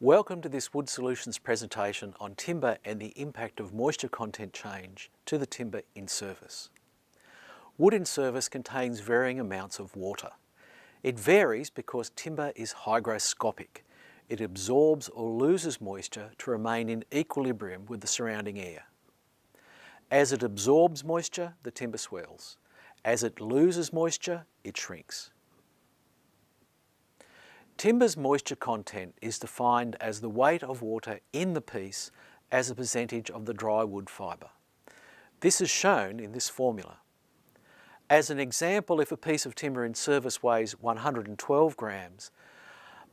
Welcome to this Wood Solutions presentation on timber and the impact of moisture content change to the timber in service. Wood in service contains varying amounts of water. It varies because timber is hygroscopic. It absorbs or loses moisture to remain in equilibrium with the surrounding air. As it absorbs moisture, the timber swells. As it loses moisture, it shrinks. Timber's moisture content is defined as the weight of water in the piece as a percentage of the dry wood fibre. This is shown in this formula. As an example, if a piece of timber in service weighs 112 grams,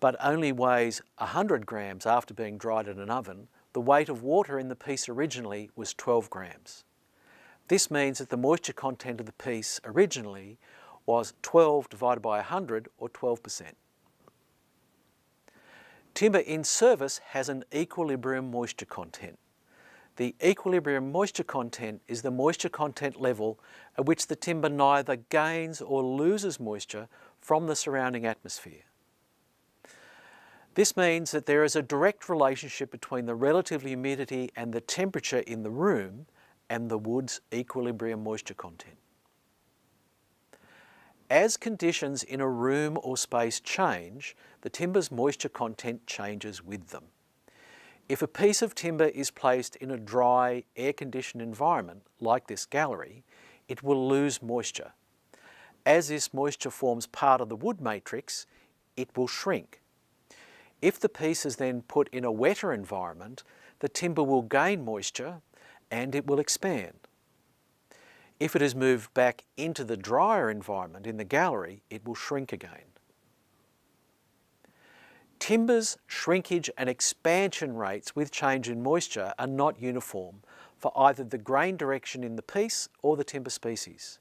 but only weighs 100 grams after being dried in an oven, the weight of water in the piece originally was 12 grams. This means that the moisture content of the piece originally was 12 divided by 100, or 12%. Timber in service has an equilibrium moisture content. The equilibrium moisture content is the moisture content level at which the timber neither gains or loses moisture from the surrounding atmosphere. This means that there is a direct relationship between the relative humidity and the temperature in the room and the wood's equilibrium moisture content. As conditions in a room or space change, the timber's moisture content changes with them. If a piece of timber is placed in a dry, air-conditioned environment, like this gallery, it will lose moisture. As this moisture forms part of the wood matrix, it will shrink. If the piece is then put in a wetter environment, the timber will gain moisture and it will expand. If it is moved back into the drier environment in the gallery, it will shrink again. Timber's shrinkage and expansion rates with change in moisture are not uniform for either the grain direction in the piece or the timber species.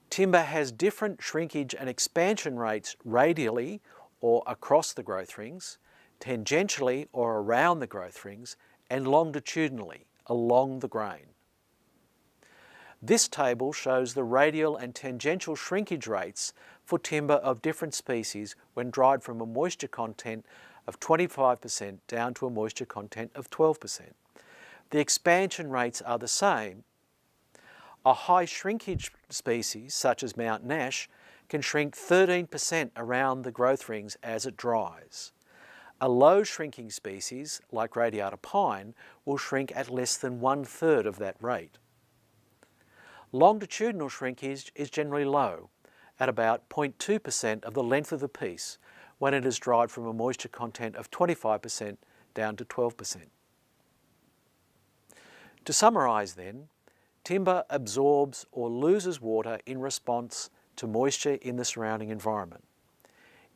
Timber has different shrinkage and expansion rates radially or across the growth rings, tangentially or around the growth rings, and longitudinally along the grain. This table shows the radial and tangential shrinkage rates for timber of different species when dried from a moisture content of 25% down to a moisture content of 12%. The expansion rates are the same. A high shrinkage species, such as mountain ash, can shrink 13% around the growth rings as it dries. A low shrinking species, like radiata pine, will shrink at less than 1/3 of that rate. Longitudinal shrinkage is generally low, at about 0.2% of the length of the piece when it is dried from a moisture content of 25% down to 12%. To summarise then, timber absorbs or loses water in response to moisture in the surrounding environment.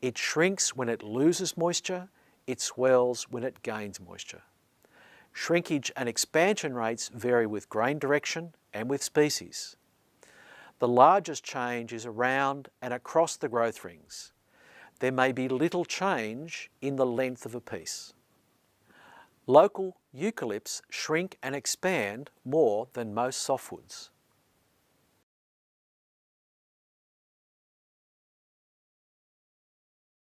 It shrinks when it loses moisture, it swells when it gains moisture. Shrinkage and expansion rates vary with grain direction and with species. The largest change is around and across the growth rings. There may be little change in the length of a piece. Local eucalypts shrink and expand more than most softwoods.